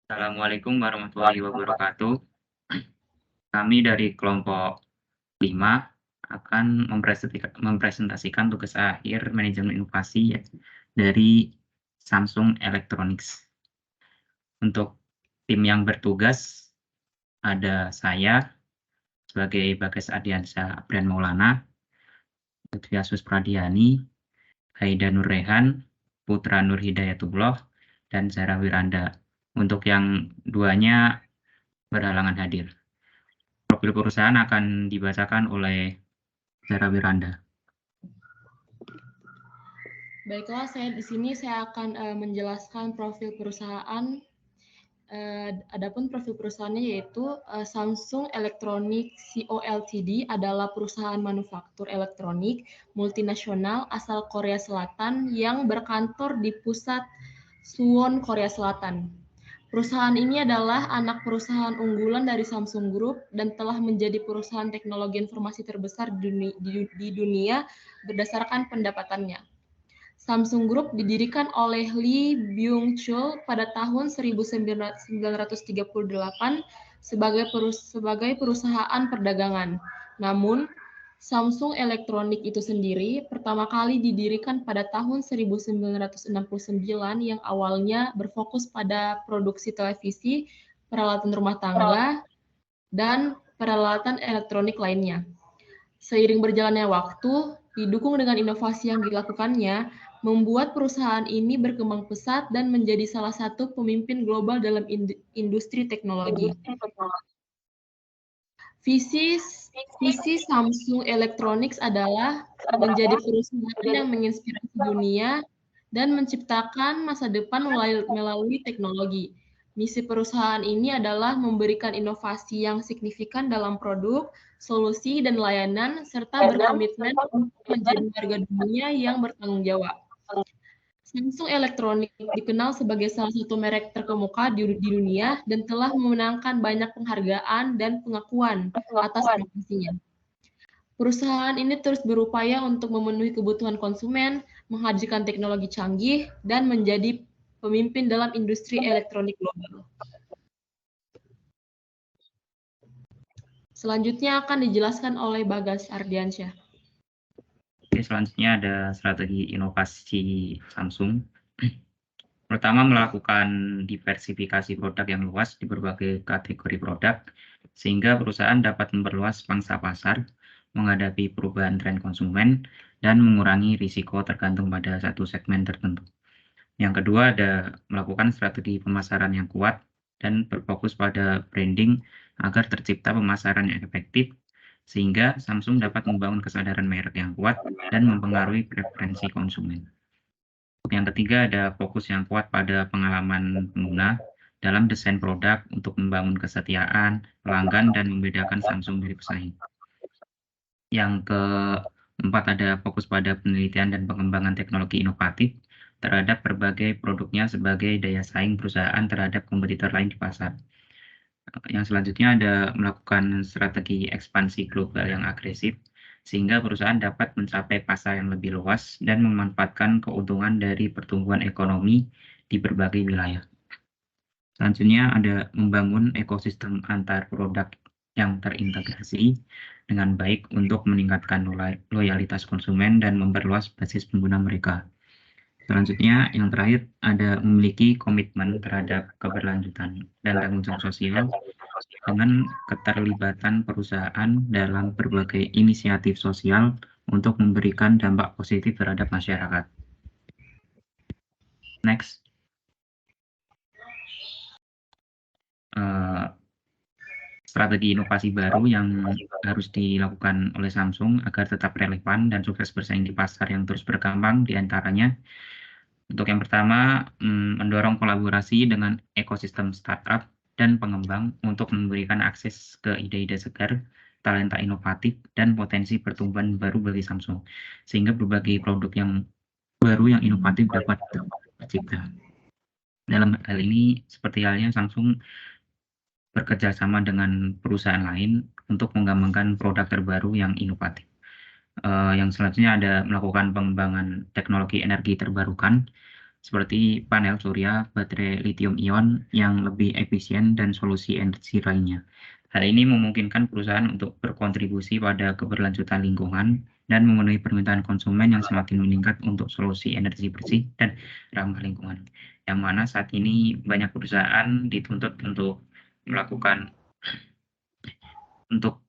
Assalamualaikum warahmatullahi wabarakatuh. Kami dari kelompok 5 akan mempresentasikan tugas akhir manajemen inovasi dari Samsung Electronics. Untuk tim yang bertugas ada saya sebagai Bagas Ardiansyah Abrian Maulana, Lutfi Asus Pradiani, Haida Nur Rehan, Putra Nur Hidayatullah, dan Zara Wiranda. Untuk yang duanya berhalangan hadir. Profil perusahaan akan dibacakan oleh Zara Wiranda. Baiklah, di sini saya akan menjelaskan profil perusahaan. Adapun profil perusahaannya yaitu Samsung Electronics Co. Ltd adalah perusahaan manufaktur elektronik multinasional asal Korea Selatan yang berkantor di pusat Suwon, Korea Selatan. Perusahaan ini adalah anak perusahaan unggulan dari Samsung Group dan telah menjadi perusahaan teknologi informasi terbesar di dunia berdasarkan pendapatannya. Samsung Group didirikan oleh Lee Byung-chul pada tahun 1938 sebagai perusahaan perdagangan. Namun, Samsung Electronics itu sendiri pertama kali didirikan pada tahun 1969 yang awalnya berfokus pada produksi televisi, peralatan rumah tangga, dan peralatan elektronik lainnya. Seiring berjalannya waktu, didukung dengan inovasi yang dilakukannya, membuat perusahaan ini berkembang pesat dan menjadi salah satu pemimpin global dalam industri teknologi. Visi Samsung Electronics adalah menjadi perusahaan yang menginspirasi dunia dan menciptakan masa depan melalui teknologi. Misi perusahaan ini adalah memberikan inovasi yang signifikan dalam produk, solusi, dan layanan, serta berkomitmen untuk menjadi warga dunia yang bertanggung jawab. Samsung Electronics dikenal sebagai salah satu merek terkemuka di dunia dan telah memenangkan banyak penghargaan dan pengakuan atas inovasinya. Perusahaan ini terus berupaya untuk memenuhi kebutuhan konsumen, menghadirkan teknologi canggih, dan menjadi pemimpin dalam industri elektronik global. Selanjutnya akan dijelaskan oleh Bagas Ardiansyah. Oke, selanjutnya ada strategi inovasi Samsung. Pertama, melakukan diversifikasi produk yang luas di berbagai kategori produk, sehingga perusahaan dapat memperluas pangsa pasar, menghadapi perubahan tren konsumen, dan mengurangi risiko tergantung pada satu segmen tertentu. Yang kedua, ada melakukan strategi pemasaran yang kuat dan berfokus pada branding agar tercipta pemasaran yang efektif, sehingga Samsung dapat membangun kesadaran merek yang kuat dan mempengaruhi preferensi konsumen. Yang ketiga, ada fokus yang kuat pada pengalaman pengguna dalam desain produk untuk membangun kesetiaan pelanggan dan membedakan Samsung dari pesaing. Yang keempat, ada fokus pada penelitian dan pengembangan teknologi inovatif terhadap berbagai produknya sebagai daya saing perusahaan terhadap kompetitor lain di pasar. Yang selanjutnya ada melakukan strategi ekspansi global yang agresif, sehingga perusahaan dapat mencapai pasar yang lebih luas dan memanfaatkan keuntungan dari pertumbuhan ekonomi di berbagai wilayah. Selanjutnya ada membangun ekosistem antar produk yang terintegrasi dengan baik untuk meningkatkan loyalitas konsumen dan memperluas basis pengguna mereka. Selanjutnya, yang terakhir, ada memiliki komitmen terhadap keberlanjutan dan tanggung jawab sosial dengan keterlibatan perusahaan dalam berbagai inisiatif sosial untuk memberikan dampak positif terhadap masyarakat. Next. Strategi inovasi baru yang harus dilakukan oleh Samsung agar tetap relevan dan sukses bersaing di pasar yang terus berkembang, diantaranya untuk yang pertama, mendorong kolaborasi dengan ekosistem startup dan pengembang untuk memberikan akses ke ide-ide segar, talenta inovatif, dan potensi pertumbuhan baru bagi Samsung, sehingga berbagai produk yang baru yang inovatif dapat tercipta. Dalam hal ini, seperti halnya Samsung bekerja sama dengan perusahaan lain untuk mengembangkan produk terbaru yang inovatif. Yang selanjutnya ada melakukan pengembangan teknologi energi terbarukan, seperti panel surya, baterai lithium-ion yang lebih efisien, dan solusi energi lainnya. Hal ini memungkinkan perusahaan untuk berkontribusi pada keberlanjutan lingkungan dan memenuhi permintaan konsumen yang semakin meningkat untuk solusi energi bersih dan ramah lingkungan. Yang mana saat ini banyak perusahaan dituntut untuk melakukan untuk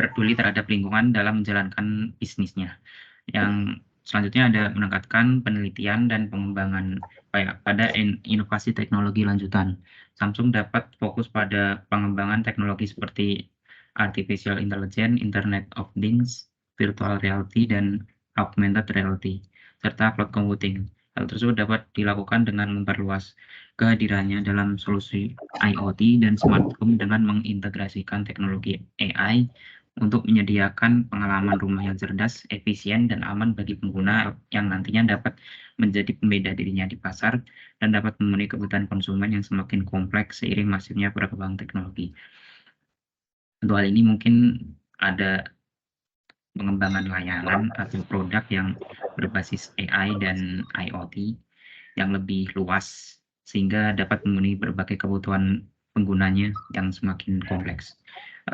peduli terhadap lingkungan dalam menjalankan bisnisnya. Yang selanjutnya ada meningkatkan penelitian dan pengembangan pada inovasi teknologi lanjutan. Samsung dapat fokus pada pengembangan teknologi seperti artificial intelligence, Internet of Things, virtual reality, dan augmented reality, serta cloud computing. Hal tersebut dapat dilakukan dengan memperluas kehadirannya dalam solusi IoT dan smart home dengan mengintegrasikan teknologi AI untuk menyediakan pengalaman rumah yang cerdas, efisien, dan aman bagi pengguna yang nantinya dapat menjadi pembeda dirinya di pasar dan dapat memenuhi kebutuhan konsumen yang semakin kompleks seiring masifnya perkembangan teknologi. Untuk hal ini mungkin ada pengembangan layanan atau produk yang berbasis AI dan IoT yang lebih luas sehingga dapat memenuhi berbagai kebutuhan penggunanya yang semakin kompleks.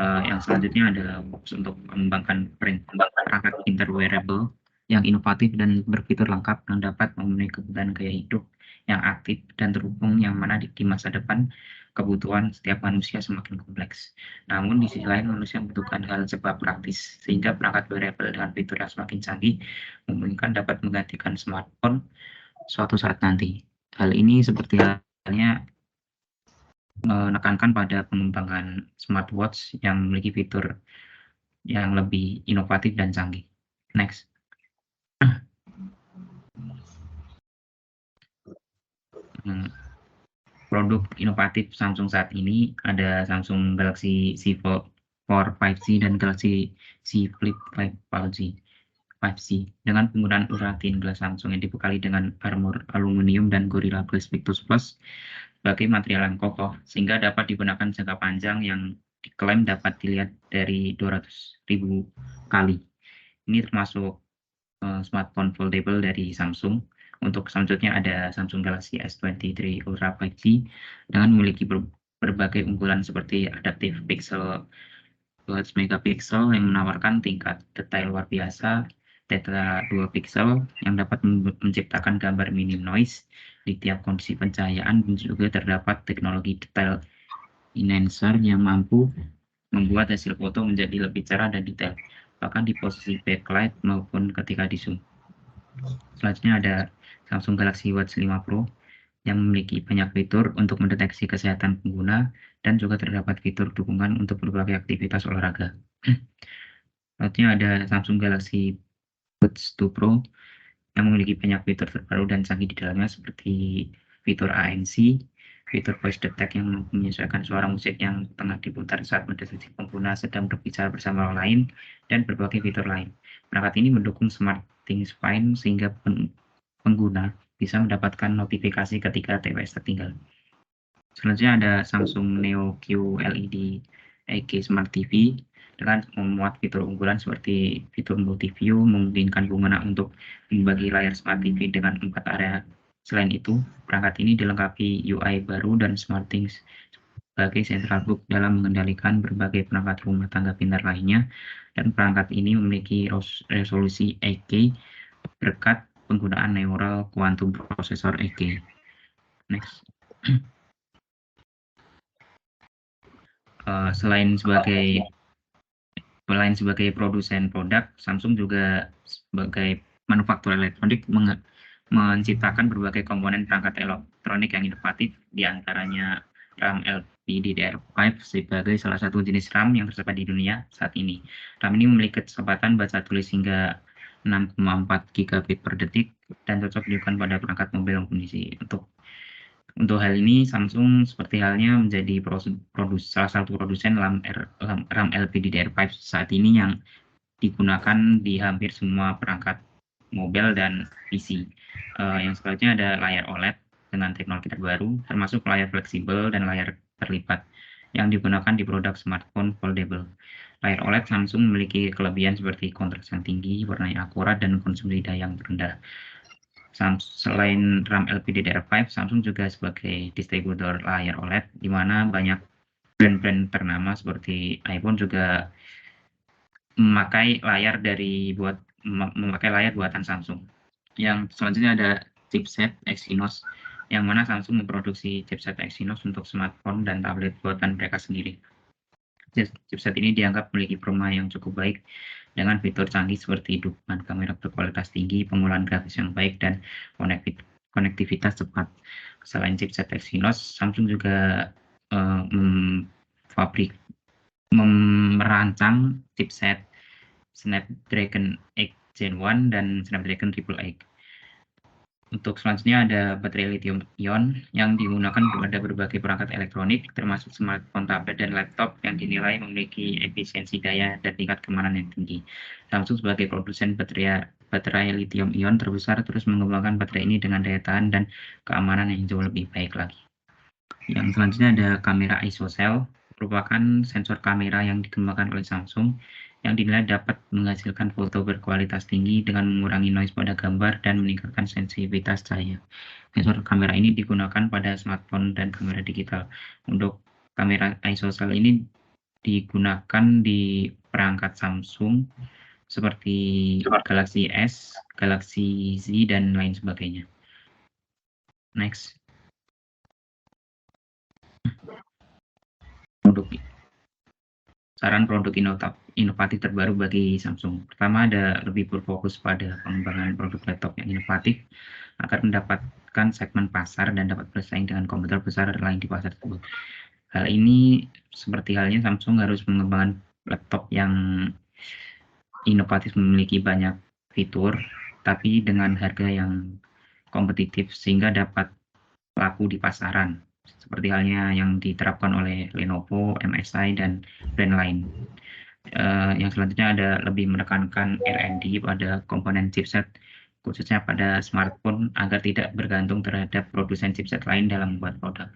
Yang selanjutnya ada fokus untuk mengembangkan perangkat pintar wearable yang inovatif dan berfitur lengkap yang dapat memenuhi kebutuhan gaya hidup yang aktif dan terhubung, yang mana di masa depan kebutuhan setiap manusia semakin kompleks. Namun di sisi lain manusia membutuhkan hal serba praktis, sehingga perangkat wearable dengan fitur yang semakin canggih memungkinkan dapat menggantikan smartphone suatu saat nanti. Hal ini seperti halnya menekankan pada pengembangan smartwatch yang memiliki fitur yang lebih inovatif dan canggih. Next. Produk inovatif Samsung saat ini ada Samsung Galaxy Z Fold 4 5G dan Galaxy Z Flip 5 5G dengan penggunaan Ultra Thin Glass Samsung yang dibekali dengan armor aluminium dan Gorilla Glass Victus Plus sebagai material yang kokoh sehingga dapat digunakan jangka panjang yang diklaim dapat dilihat dari 200.000 kali. Ini termasuk smartphone foldable dari Samsung. Untuk selanjutnya ada Samsung Galaxy S23 Ultra 5G dengan memiliki berbagai unggulan seperti adaptive pixel 12 megapiksel yang menawarkan tingkat detail luar biasa, tetra 2 pixel yang dapat menciptakan gambar minim noise di tiap kondisi pencahayaan, dan juga terdapat teknologi detail enhancer yang mampu membuat hasil foto menjadi lebih cerah dan detail, bahkan di posisi backlight maupun ketika di zoom. Selanjutnya ada Samsung Galaxy Watch 5 Pro yang memiliki banyak fitur untuk mendeteksi kesehatan pengguna dan juga terdapat fitur dukungan untuk berbagai aktivitas olahraga. Selanjutnya ada Samsung Galaxy Buds 2 Pro yang memiliki banyak fitur terbaru dan canggih di dalamnya seperti fitur ANC, fitur voice detect yang menyesuaikan suara musik yang tengah diputar saat mendeteksi pengguna sedang berbicara bersama orang lain, dan berbagai fitur lain. Perangkat ini mendukung Smart Things Find sehingga pengguna bisa mendapatkan notifikasi ketika TWS tertinggal. Selanjutnya ada Samsung Neo QLED 8K Smart TV dengan memuat fitur unggulan seperti fitur multi-view, memungkinkan pengguna untuk membagi layar Smart TV dengan 4 area. Selain itu, perangkat ini dilengkapi UI baru dan SmartThings sebagai central hub dalam mengendalikan berbagai perangkat rumah tangga pintar lainnya, dan perangkat ini memiliki resolusi 8K berkat penggunaan Neural Quantum Processor 8K. Next. Selain sebagai produsen produk, Samsung juga sebagai manufaktur elektronik menciptakan berbagai komponen perangkat elektronik yang inovatif, diantaranya RAM LPDDR5 sebagai salah satu jenis RAM yang tersebar di dunia saat ini. RAM ini memiliki kecepatan baca tulis hingga 6,4 gigabit per detik dan cocok digunakan pada perangkat mobil yang kondisi. Untuk hal ini, Samsung seperti halnya menjadi salah satu produsen RAM LPDDR5 saat ini yang digunakan di hampir semua perangkat mobil dan PC. Yang selanjutnya ada layar OLED dengan teknologi terbaru, termasuk layar fleksibel dan layar terlipat yang digunakan di produk smartphone foldable. Layar OLED Samsung memiliki kelebihan seperti kontras yang tinggi, warna yang akurat, dan konsumsi daya yang rendah. Selain RAM LPDDR5, Samsung juga sebagai distributor layar OLED, di mana banyak brand-brand ternama seperti iPhone juga memakai layar buatan Samsung. Yang selanjutnya ada chipset Exynos, yang mana Samsung memproduksi chipset Exynos untuk smartphone dan tablet buatan mereka sendiri. Chipset ini dianggap memiliki performa yang cukup baik dengan fitur canggih seperti dukungan kamera berkualitas tinggi, pengolahan grafis yang baik, dan konektivitas cepat. Selain chipset Exynos, Samsung juga merancang chipset Snapdragon 8 Gen 1 dan Snapdragon 888. Untuk selanjutnya ada baterai lithium ion yang digunakan pada berbagai perangkat elektronik, termasuk smartphone, tablet, dan laptop yang dinilai memiliki efisiensi daya dan tingkat keamanan yang tinggi. Samsung sebagai produsen baterai lithium ion terbesar terus mengembangkan baterai ini dengan daya tahan dan keamanan yang jauh lebih baik lagi. Yang selanjutnya ada kamera ISOCELL, merupakan sensor kamera yang dikembangkan oleh Samsung yang dinilai dapat menghasilkan foto berkualitas tinggi dengan mengurangi noise pada gambar dan meningkatkan sensitivitas cahaya. Sensor kamera ini digunakan pada smartphone dan kamera digital. Untuk kamera ISOCELL ini digunakan di perangkat Samsung seperti Galaxy S, Galaxy Z, dan lain sebagainya. Next. Saran produk inovatif terbaru bagi Samsung. Pertama, ada lebih berfokus pada pengembangan produk laptop yang inovatif agar mendapatkan segmen pasar dan dapat bersaing dengan komputer besar lain di pasar tersebut. Hal ini seperti halnya Samsung harus mengembangkan laptop yang inovatif, memiliki banyak fitur, tapi dengan harga yang kompetitif sehingga dapat laku di pasaran. Seperti halnya yang diterapkan oleh Lenovo, MSI, dan brand lain. Yang selanjutnya ada lebih menekankan R&D pada komponen chipset, khususnya pada smartphone, agar tidak bergantung terhadap produsen chipset lain dalam membuat produk.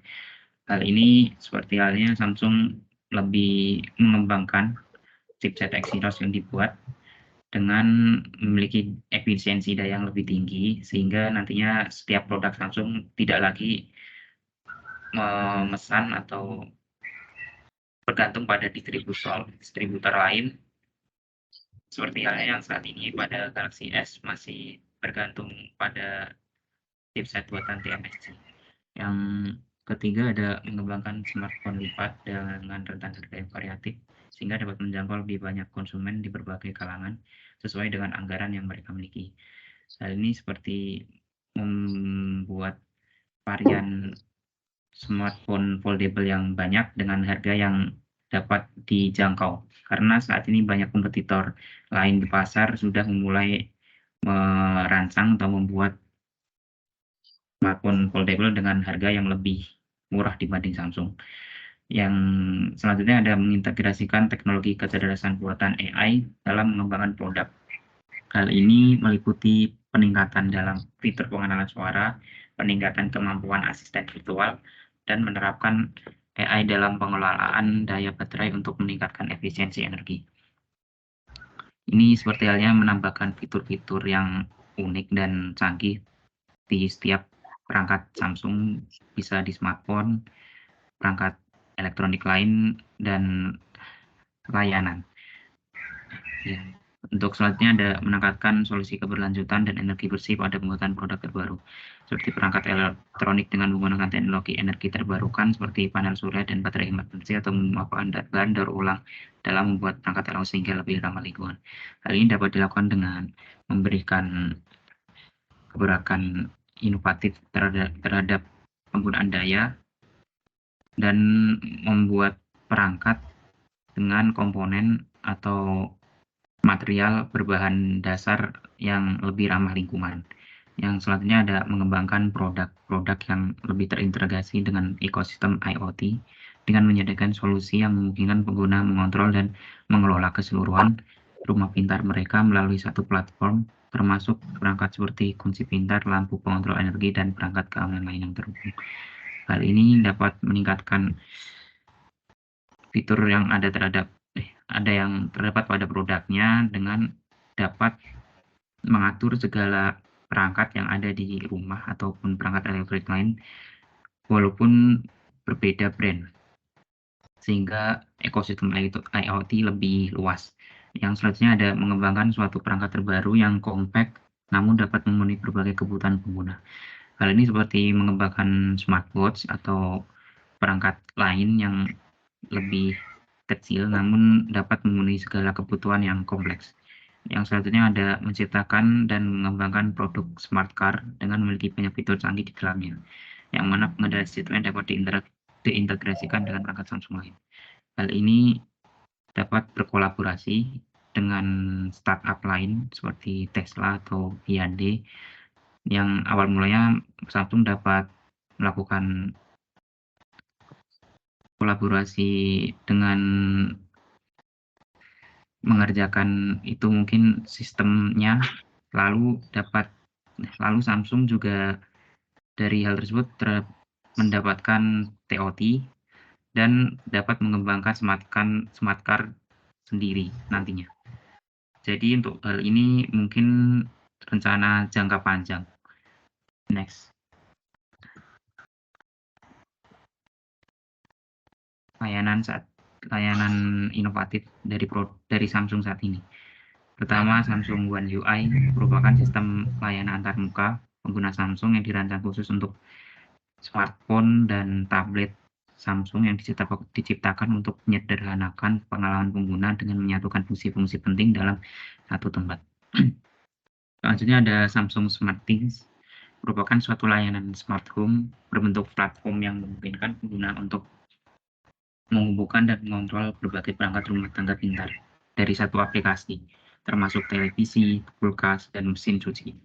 Hal ini seperti halnya Samsung lebih mengembangkan chipset Exynos yang dibuat dengan memiliki efisiensi daya yang lebih tinggi, sehingga nantinya setiap produk Samsung tidak lagi memesan atau bergantung pada distributor lain, seperti halnya yang saat ini pada Galaxy S masih bergantung pada chipset buatan TSMC. Yang ketiga ada mengembangkan smartphone lipat dengan rentan harga yang variatif, sehingga dapat menjangkau lebih banyak konsumen di berbagai kalangan sesuai dengan anggaran yang mereka miliki. Hal ini seperti membuat varian smartphone foldable yang banyak dengan harga yang dapat dijangkau, karena saat ini banyak kompetitor lain di pasar sudah memulai merancang atau membuat smartphone foldable dengan harga yang lebih murah dibanding Samsung. Yang selanjutnya ada mengintegrasikan teknologi kecerdasan buatan AI dalam mengembangkan produk. Hal ini meliputi peningkatan dalam fitur pengenalan suara, peningkatan kemampuan asisten virtual, dan menerapkan AI dalam pengelolaan daya baterai untuk meningkatkan efisiensi energi. Ini seperti halnya menambahkan fitur-fitur yang unik dan canggih di setiap perangkat Samsung, bisa di smartphone, perangkat elektronik lain, dan layanan. Ya. Untuk selanjutnya ada meningkatkan solusi keberlanjutan dan energi bersih pada pembuatan produk terbaru, seperti perangkat elektronik dengan menggunakan teknologi energi terbarukan seperti panel surya dan baterai hemat energi, atau memanfaatkan bahan daur ulang dalam membuat perangkat elektronik sehingga lebih ramah lingkungan. Hal ini dapat dilakukan dengan memberikan gebrakan inovatif terhadap penggunaan daya dan membuat perangkat dengan komponen atau material berbahan dasar yang lebih ramah lingkungan. Yang selanjutnya ada mengembangkan produk-produk yang lebih terintegrasi dengan ekosistem IoT dengan menyediakan solusi yang memungkinkan pengguna mengontrol dan mengelola keseluruhan rumah pintar mereka melalui satu platform, termasuk perangkat seperti kunci pintar, lampu pengontrol energi, dan perangkat keamanan lain yang terhubung. Hal ini dapat meningkatkan fitur yang yang terdapat pada produknya dengan dapat mengatur segala perangkat yang ada di rumah ataupun perangkat elektronik lain, walaupun berbeda brand, sehingga ekosistem IoT lebih luas. Yang selanjutnya ada mengembangkan suatu perangkat terbaru yang compact namun dapat memenuhi berbagai kebutuhan pengguna. Hal ini seperti mengembangkan smartwatch atau perangkat lain yang lebih kecil namun dapat memenuhi segala kebutuhan yang kompleks. Yang selanjutnya ada menciptakan dan mengembangkan produk smart car dengan memiliki banyak fitur canggih di dalamnya, yang mana pengendalian sistemnya dapat diintegrasikan dengan perangkat Samsung lain. Hal ini dapat berkolaborasi dengan startup lain seperti Tesla atau Hyundai, yang awal mulanya Samsung dapat melakukan kolaborasi dengan mengerjakan itu mungkin sistemnya, lalu Samsung juga dari hal tersebut mendapatkan TOT dan dapat mengembangkan smart car sendiri nantinya. Jadi untuk hal ini mungkin rencana jangka panjang. Next. Layanan inovatif dari Samsung saat ini. Pertama, Samsung One UI merupakan sistem layanan antarmuka pengguna Samsung yang dirancang khusus untuk smartphone dan tablet Samsung yang diciptakan untuk menyederhanakan pengalaman pengguna dengan menyatukan fungsi-fungsi penting dalam satu tempat. Selanjutnya ada Samsung SmartThings, merupakan suatu layanan smart home berbentuk platform yang memungkinkan pengguna untuk menghubungkan dan mengontrol berbagai perangkat rumah tangga pintar dari satu aplikasi, termasuk televisi, kulkas, dan mesin cuci.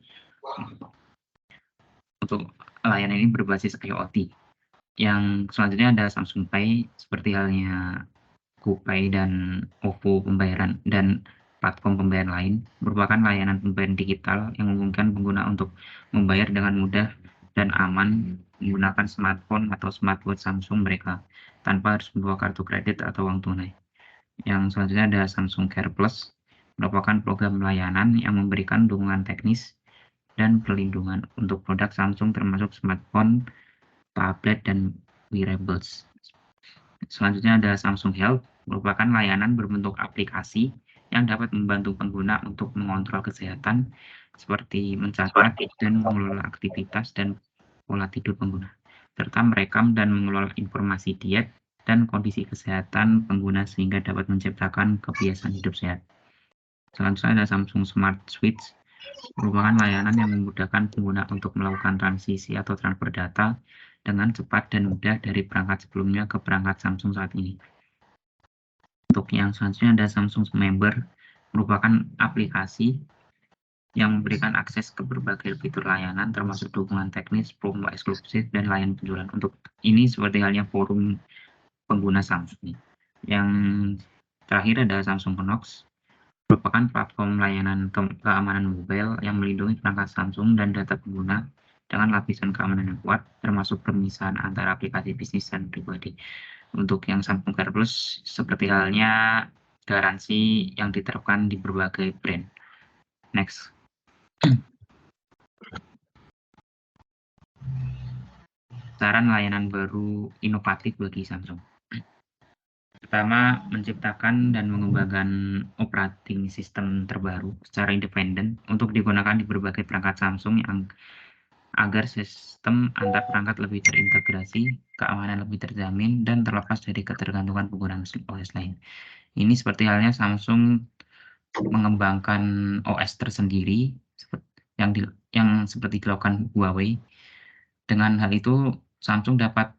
Untuk layanan ini berbasis IoT. Yang selanjutnya ada Samsung Pay, seperti halnya GoPay dan OVO pembayaran dan platform pembayaran lain, merupakan layanan pembayaran digital yang memungkinkan pengguna untuk membayar dengan mudah dan aman menggunakan smartphone atau smartwatch Samsung mereka tanpa harus membawa kartu kredit atau uang tunai. Yang selanjutnya ada Samsung Care Plus, merupakan program layanan yang memberikan dukungan teknis dan perlindungan untuk produk Samsung termasuk smartphone, tablet, dan wearables. Selanjutnya ada Samsung Health, merupakan layanan berbentuk aplikasi yang dapat membantu pengguna untuk mengontrol kesehatan seperti mencatat dan mengelola aktivitas dan pola tidur pengguna, serta merekam dan mengelola informasi diet dan kondisi kesehatan pengguna sehingga dapat menciptakan kebiasaan hidup sehat. Selanjutnya ada Samsung Smart Switch, merupakan layanan yang memudahkan pengguna untuk melakukan transisi atau transfer data dengan cepat dan mudah dari perangkat sebelumnya ke perangkat Samsung saat ini. Untuk yang selanjutnya ada Samsung Member, merupakan aplikasi yang memberikan akses ke berbagai fitur layanan termasuk dukungan teknis, promo eksklusif, dan layanan penjualan. Untuk ini seperti halnya forum pengguna Samsung. Yang terakhir ada Samsung Knox, merupakan platform layanan keamanan mobile yang melindungi perangkat Samsung dan data pengguna dengan lapisan keamanan yang kuat, termasuk pemisahan antara aplikasi bisnis dan pribadi. Untuk yang Samsung Care Plus, seperti halnya garansi yang diterapkan di berbagai brand. Next. Saran layanan baru inovatif bagi Samsung. Pertama, menciptakan dan mengembangkan operating system terbaru secara independen untuk digunakan di berbagai perangkat Samsung agar sistem antar perangkat lebih terintegrasi, keamanan lebih terjamin, dan terlepas dari ketergantungan penggunaan OS lain. Ini seperti halnya Samsung mengembangkan OS tersendiri yang seperti dilakukan Huawei. Dengan hal itu, Samsung dapat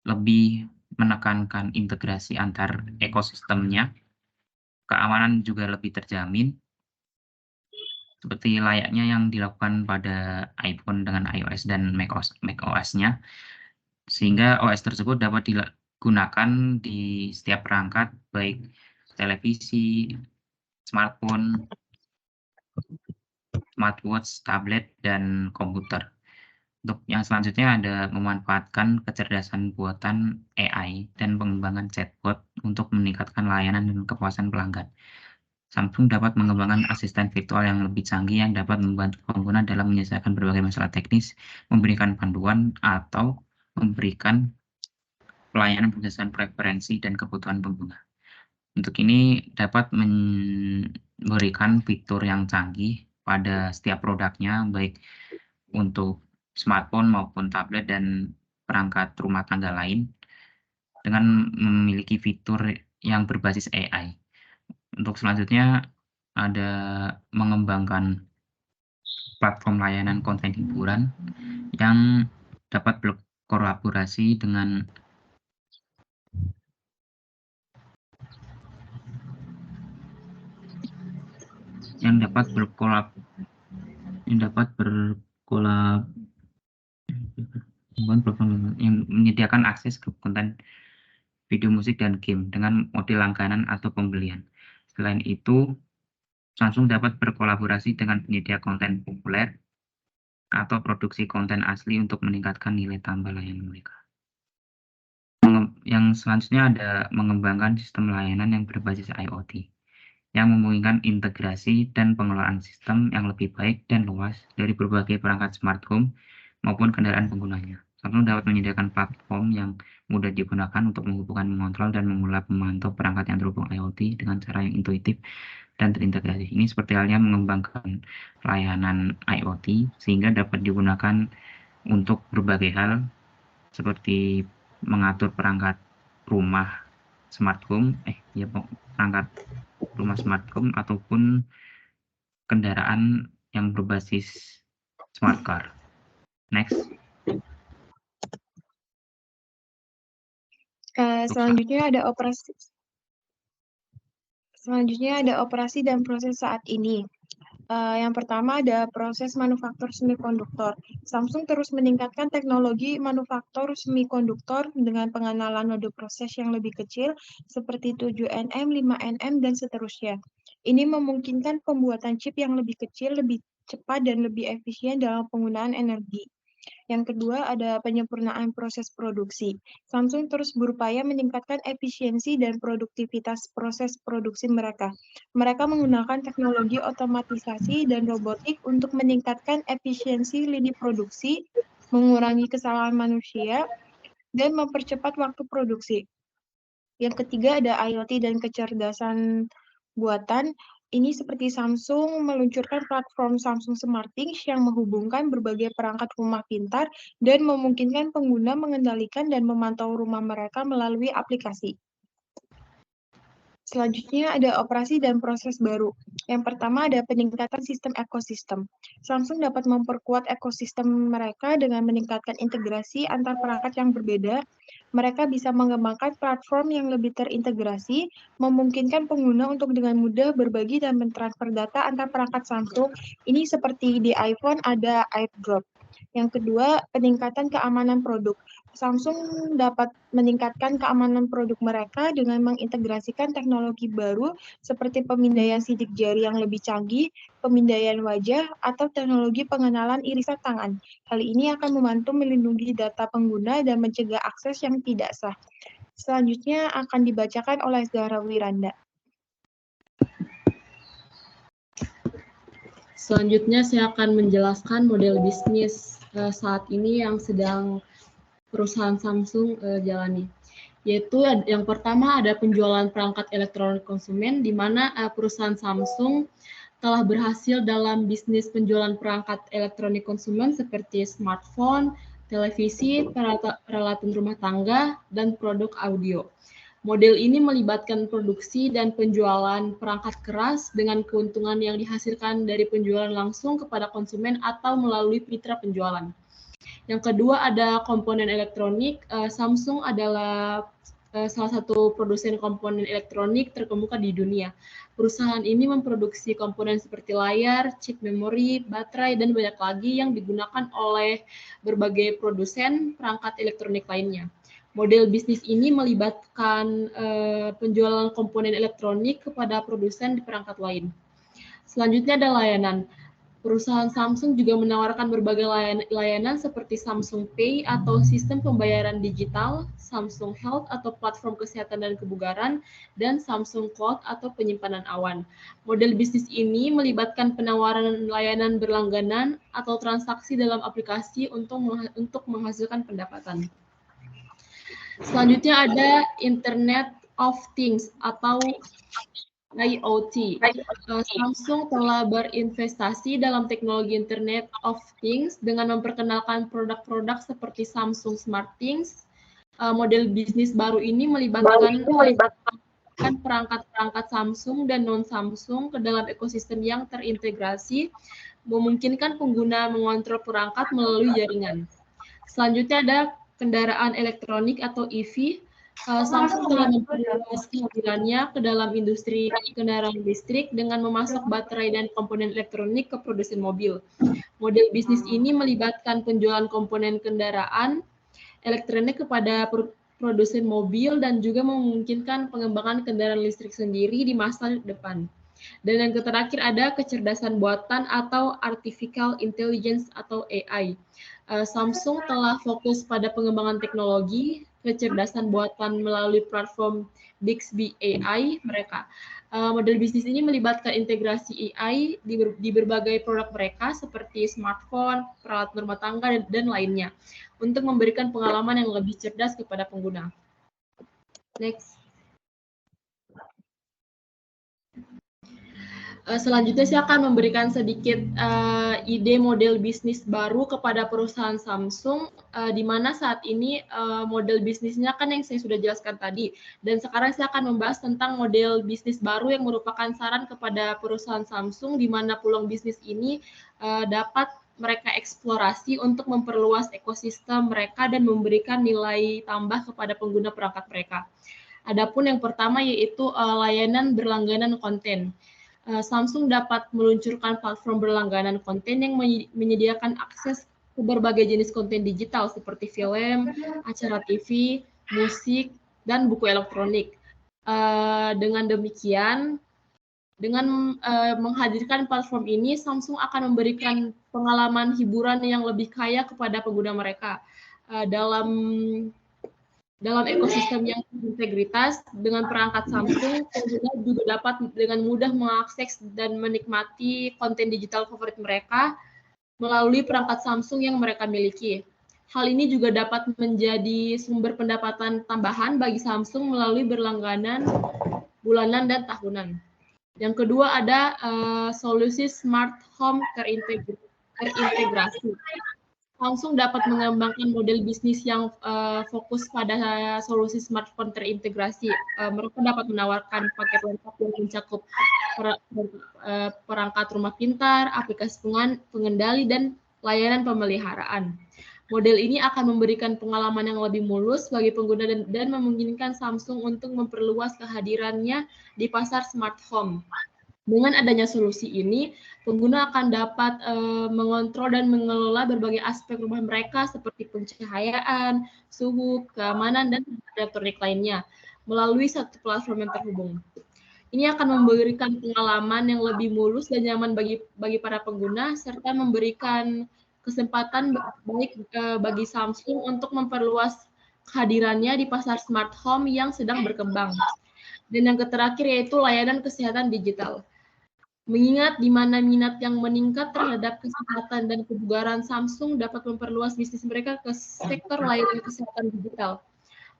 lebih menekankan integrasi antar ekosistemnya, keamanan juga lebih terjamin, seperti layaknya yang dilakukan pada iPhone dengan iOS dan macOS-nya, sehingga OS tersebut dapat digunakan di setiap perangkat, baik televisi, smartphone, smartwatch, tablet, dan komputer. Untuk yang selanjutnya ada memanfaatkan kecerdasan buatan AI dan pengembangan chatbot untuk meningkatkan layanan dan kepuasan pelanggan. Samsung dapat mengembangkan asisten virtual yang lebih canggih yang dapat membantu pengguna dalam menyelesaikan berbagai masalah teknis, memberikan panduan, atau memberikan pelayanan berdasarkan preferensi dan kebutuhan pengguna. Untuk ini dapat memberikan fitur yang canggih pada setiap produknya, baik untuk smartphone maupun tablet dan perangkat rumah tangga lain, dengan memiliki fitur yang berbasis AI. Untuk selanjutnya ada mengembangkan platform layanan konten hiburan yang dapat berkolaborasi dengan yang menyediakan akses ke konten video musik dan game dengan model langganan atau pembelian. Selain itu, Samsung dapat berkolaborasi dengan penyedia konten populer atau produksi konten asli untuk meningkatkan nilai tambah layanan mereka. Yang selanjutnya ada mengembangkan sistem layanan yang berbasis IoT, yang memungkinkan integrasi dan pengelolaan sistem yang lebih baik dan luas dari berbagai perangkat smart home maupun kendaraan penggunanya. Samsung dapat menyediakan platform yang mudah digunakan untuk menghubungkan, mengontrol, dan memantau perangkat yang terhubung IoT dengan cara yang intuitif dan terintegrasi. Ini seperti halnya mengembangkan layanan IoT sehingga dapat digunakan untuk berbagai hal seperti mengatur perangkat rumah smart home, perangkat rumah smart home ataupun kendaraan yang berbasis smart car. Next. Selanjutnya ada operasi dan proses saat ini. Yang pertama ada proses manufaktur semikonduktor. Samsung terus meningkatkan teknologi manufaktur semikonduktor dengan pengenalan node proses yang lebih kecil seperti 7nm, 5nm, dan seterusnya. Ini memungkinkan pembuatan chip yang lebih kecil, lebih cepat, dan lebih efisien dalam penggunaan energi. Yang kedua, ada penyempurnaan proses produksi. Samsung terus berupaya meningkatkan efisiensi dan produktivitas proses produksi mereka. Mereka menggunakan teknologi otomatisasi dan robotik untuk meningkatkan efisiensi lini produksi, mengurangi kesalahan manusia, dan mempercepat waktu produksi. Yang ketiga, ada IoT dan kecerdasan buatan. Ini seperti Samsung meluncurkan platform Samsung SmartThings yang menghubungkan berbagai perangkat rumah pintar dan memungkinkan pengguna mengendalikan dan memantau rumah mereka melalui aplikasi. Selanjutnya ada operasi dan proses baru. Yang pertama ada peningkatan sistem ekosistem. Samsung dapat memperkuat ekosistem mereka dengan meningkatkan integrasi antar perangkat yang berbeda. Mereka bisa mengembangkan platform yang lebih terintegrasi, memungkinkan pengguna untuk dengan mudah berbagi dan mentransfer data antar perangkat Samsung. Ini seperti di iPhone ada AirDrop. Yang kedua, peningkatan keamanan produk. Samsung dapat meningkatkan keamanan produk mereka dengan mengintegrasikan teknologi baru seperti pemindaian sidik jari yang lebih canggih, pemindaian wajah, atau teknologi pengenalan irisan tangan. Hal ini akan membantu melindungi data pengguna dan mencegah akses yang tidak sah. Selanjutnya akan dibacakan oleh Zahra Wiranda. Selanjutnya saya akan menjelaskan model bisnis saat ini yang sedang perusahaan Samsung jalani. Yaitu yang pertama ada penjualan perangkat elektronik konsumen, di mana perusahaan Samsung telah berhasil dalam bisnis penjualan perangkat elektronik konsumen seperti smartphone, televisi, peralatan rumah tangga, dan produk audio. Model ini melibatkan produksi dan penjualan perangkat keras dengan keuntungan yang dihasilkan dari penjualan langsung kepada konsumen atau melalui mitra penjualan. Yang kedua ada komponen elektronik. Samsung adalah salah satu produsen komponen elektronik terkemuka di dunia. Perusahaan ini memproduksi komponen seperti layar, chip memori, baterai, dan banyak lagi yang digunakan oleh berbagai produsen perangkat elektronik lainnya. Model bisnis ini melibatkan penjualan komponen elektronik kepada produsen di perangkat lain. Selanjutnya ada layanan. Perusahaan Samsung juga menawarkan berbagai layanan seperti Samsung Pay atau sistem pembayaran digital, Samsung Health atau platform kesehatan dan kebugaran, dan Samsung Cloud atau penyimpanan awan. Model bisnis ini melibatkan penawaran layanan berlangganan atau transaksi dalam aplikasi untuk menghasilkan pendapatan. Selanjutnya ada Internet of Things atau IoT. Samsung telah berinvestasi dalam teknologi Internet of Things dengan memperkenalkan produk-produk seperti Samsung SmartThings. Model bisnis baru ini melibatkan perangkat-perangkat Samsung dan non-Samsung ke dalam ekosistem yang terintegrasi, memungkinkan pengguna mengontrol perangkat melalui jaringan. Selanjutnya ada kendaraan elektronik atau EV. Samsung telah memperluas kehadirannya ke dalam industri kendaraan listrik dengan memasok baterai dan komponen elektronik ke produsen mobil. Model bisnis ini melibatkan penjualan komponen kendaraan elektronik kepada produsen mobil dan juga memungkinkan pengembangan kendaraan listrik sendiri di masa depan. Dan yang terakhir ada kecerdasan buatan atau artificial intelligence atau AI. Samsung telah fokus pada pengembangan teknologi kecerdasan buatan melalui platform Bixby AI mereka. Model bisnis ini melibatkan integrasi AI di berbagai produk mereka seperti smartphone, peralatan rumah tangga, dan lainnya untuk memberikan pengalaman yang lebih cerdas kepada pengguna. Next. Selanjutnya saya akan memberikan sedikit ide model bisnis baru kepada perusahaan Samsung, di mana saat ini model bisnisnya kan yang saya sudah jelaskan tadi, dan sekarang saya akan membahas tentang model bisnis baru yang merupakan saran kepada perusahaan Samsung, di mana peluang bisnis ini dapat mereka eksplorasi untuk memperluas ekosistem mereka dan memberikan nilai tambah kepada pengguna perangkat mereka. Adapun yang pertama yaitu layanan berlangganan konten. Samsung dapat meluncurkan platform berlangganan konten yang menyediakan akses ke berbagai jenis konten digital seperti film, acara TV, musik, dan buku elektronik. Dengan demikian, dengan menghadirkan platform ini, Samsung akan memberikan pengalaman hiburan yang lebih kaya kepada pengguna mereka. Dalam ekosistem yang berintegritas dengan perangkat Samsung, pengguna juga dapat dengan mudah mengakses dan menikmati konten digital favorit mereka melalui perangkat Samsung yang mereka miliki. Hal ini juga dapat menjadi sumber pendapatan tambahan bagi Samsung melalui berlangganan bulanan dan tahunan. Yang kedua ada solusi smart home terintegrasi. Samsung dapat mengembangkan model bisnis yang fokus pada solusi smartphone terintegrasi. Mereka dapat menawarkan paket lengkap yang mencakup perangkat rumah pintar, aplikasi pengendali, dan layanan pemeliharaan. Model ini akan memberikan pengalaman yang lebih mulus bagi pengguna dan memungkinkan Samsung untuk memperluas kehadirannya di pasar smart home. Dengan adanya solusi ini, pengguna akan dapat mengontrol dan mengelola berbagai aspek rumah mereka seperti pencahayaan, suhu, keamanan, dan elektronik lainnya melalui satu platform yang terhubung. Ini akan memberikan pengalaman yang lebih mulus dan nyaman bagi para pengguna serta memberikan kesempatan baik bagi Samsung untuk memperluas kehadirannya di pasar smart home yang sedang berkembang. Dan yang terakhir yaitu layanan kesehatan digital. Mengingat di mana minat yang meningkat terhadap kesehatan dan kebugaran, Samsung dapat memperluas bisnis mereka ke sektor layanan kesehatan digital.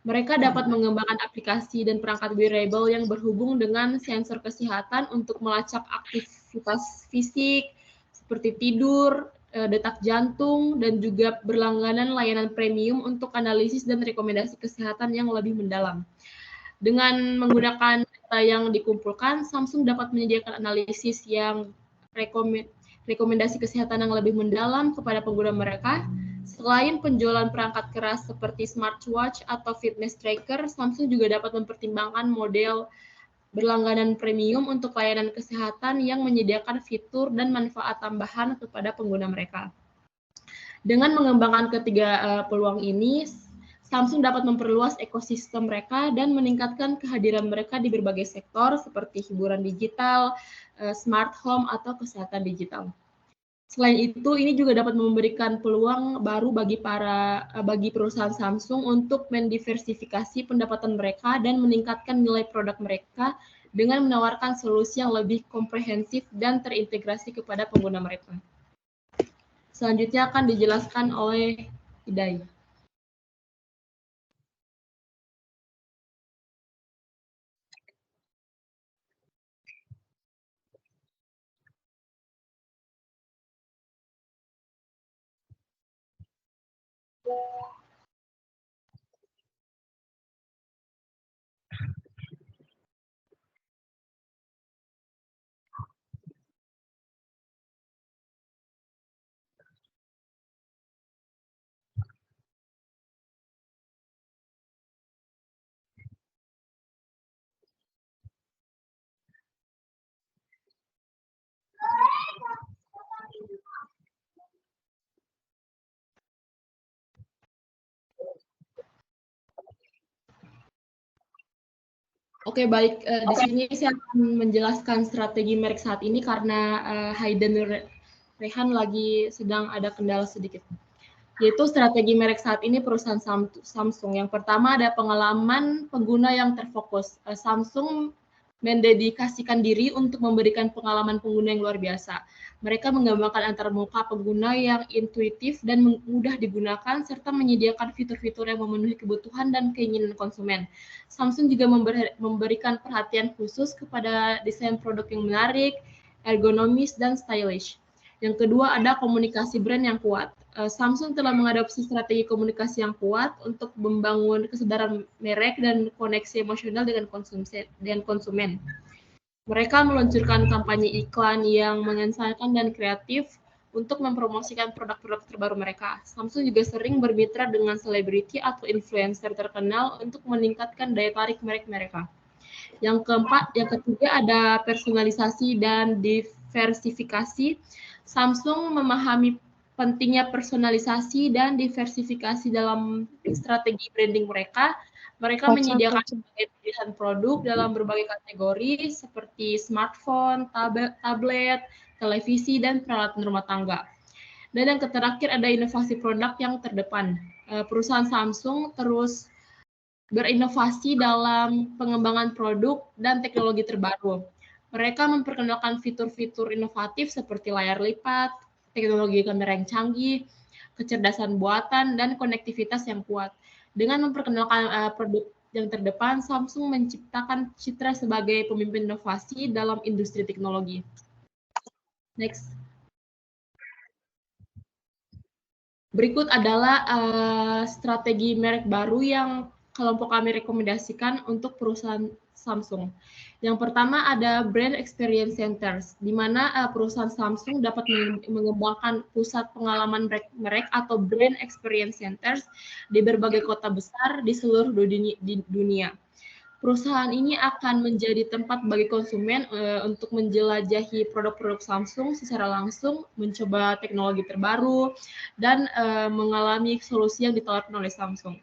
Mereka dapat mengembangkan aplikasi dan perangkat wearable yang berhubung dengan sensor kesehatan untuk melacak aktivitas fisik seperti tidur, detak jantung, dan juga berlangganan layanan premium untuk analisis dan rekomendasi kesehatan yang lebih mendalam. Dengan menggunakan data yang dikumpulkan, Samsung dapat menyediakan analisis yang rekomendasi kesehatan yang lebih mendalam kepada pengguna mereka. Selain penjualan perangkat keras seperti smartwatch atau fitness tracker, Samsung juga dapat mempertimbangkan model berlangganan premium untuk layanan kesehatan yang menyediakan fitur dan manfaat tambahan kepada pengguna mereka. Dengan mengembangkan ketiga peluang ini, Samsung dapat memperluas ekosistem mereka dan meningkatkan kehadiran mereka di berbagai sektor seperti hiburan digital, smart home, atau kesehatan digital. Selain itu, ini juga dapat memberikan peluang baru bagi perusahaan Samsung untuk mendiversifikasi pendapatan mereka dan meningkatkan nilai produk mereka dengan menawarkan solusi yang lebih komprehensif dan terintegrasi kepada pengguna mereka. Selanjutnya akan dijelaskan oleh Hidai. Oke, baik. Di sini saya akan menjelaskan strategi merek saat ini karena Hayden Rehan lagi sedang ada kendala sedikit. Yaitu strategi merek saat ini perusahaan Samsung. Yang pertama ada pengalaman pengguna yang terfokus. Samsung mendedikasikan diri untuk memberikan pengalaman pengguna yang luar biasa. Mereka mengembangkan antarmuka pengguna yang intuitif dan mudah digunakan, serta menyediakan fitur-fitur yang memenuhi kebutuhan dan keinginan konsumen. Samsung juga memberikan perhatian khusus kepada desain produk yang menarik, ergonomis, dan stylish. Yang kedua ada komunikasi brand yang kuat. Samsung telah mengadopsi strategi komunikasi yang kuat untuk membangun kesadaran merek dan koneksi emosional dengan konsumen. Mereka meluncurkan kampanye iklan yang mengesankan dan kreatif untuk mempromosikan produk-produk terbaru mereka. Samsung juga sering bermitra dengan selebriti atau influencer terkenal untuk meningkatkan daya tarik merek mereka. Yang ketiga ada personalisasi dan diversifikasi. Samsung memahami pentingnya personalisasi dan diversifikasi dalam strategi branding mereka. Mereka menyediakan berbagai pilihan produk dalam berbagai kategori seperti smartphone, tablet, televisi, dan peralatan rumah tangga. Dan yang terakhir ada inovasi produk yang terdepan. Perusahaan Samsung terus berinovasi dalam pengembangan produk dan teknologi terbaru. Mereka memperkenalkan fitur-fitur inovatif seperti layar lipat, teknologi kamera yang canggih, kecerdasan buatan, dan konektivitas yang kuat. Dengan memperkenalkan produk yang terdepan, Samsung menciptakan citra sebagai pemimpin inovasi dalam industri teknologi. Next. Berikut adalah strategi merek baru yang kelompok kami rekomendasikan untuk perusahaan Samsung. Yang pertama ada Brand Experience Centers, di mana perusahaan Samsung dapat mengembangkan pusat pengalaman merek atau Brand Experience Centers di berbagai kota besar di seluruh dunia. Perusahaan ini akan menjadi tempat bagi konsumen untuk menjelajahi produk-produk Samsung secara langsung, mencoba teknologi terbaru, dan mengalami solusi yang ditawarkan oleh Samsung.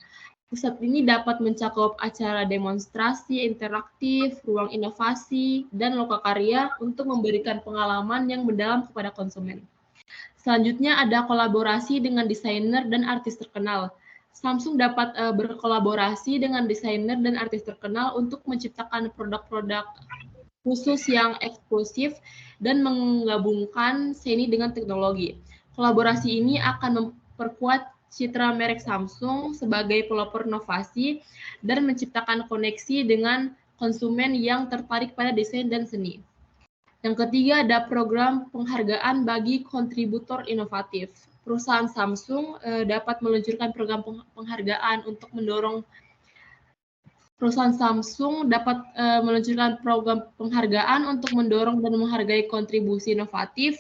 Pusat ini dapat mencakup acara demonstrasi interaktif, ruang inovasi, dan lokakarya untuk memberikan pengalaman yang mendalam kepada konsumen. Selanjutnya ada kolaborasi dengan desainer dan artis terkenal. Samsung dapat berkolaborasi dengan desainer dan artis terkenal untuk menciptakan produk-produk khusus yang eksklusif dan menggabungkan seni dengan teknologi. Kolaborasi ini akan memperkuat citra merek Samsung sebagai pelopor inovasi dan menciptakan koneksi dengan konsumen yang tertarik pada desain dan seni. Yang ketiga ada program penghargaan bagi kontributor inovatif. Perusahaan Samsung dapat meluncurkan program penghargaan untuk mendorong dan menghargai kontribusi inovatif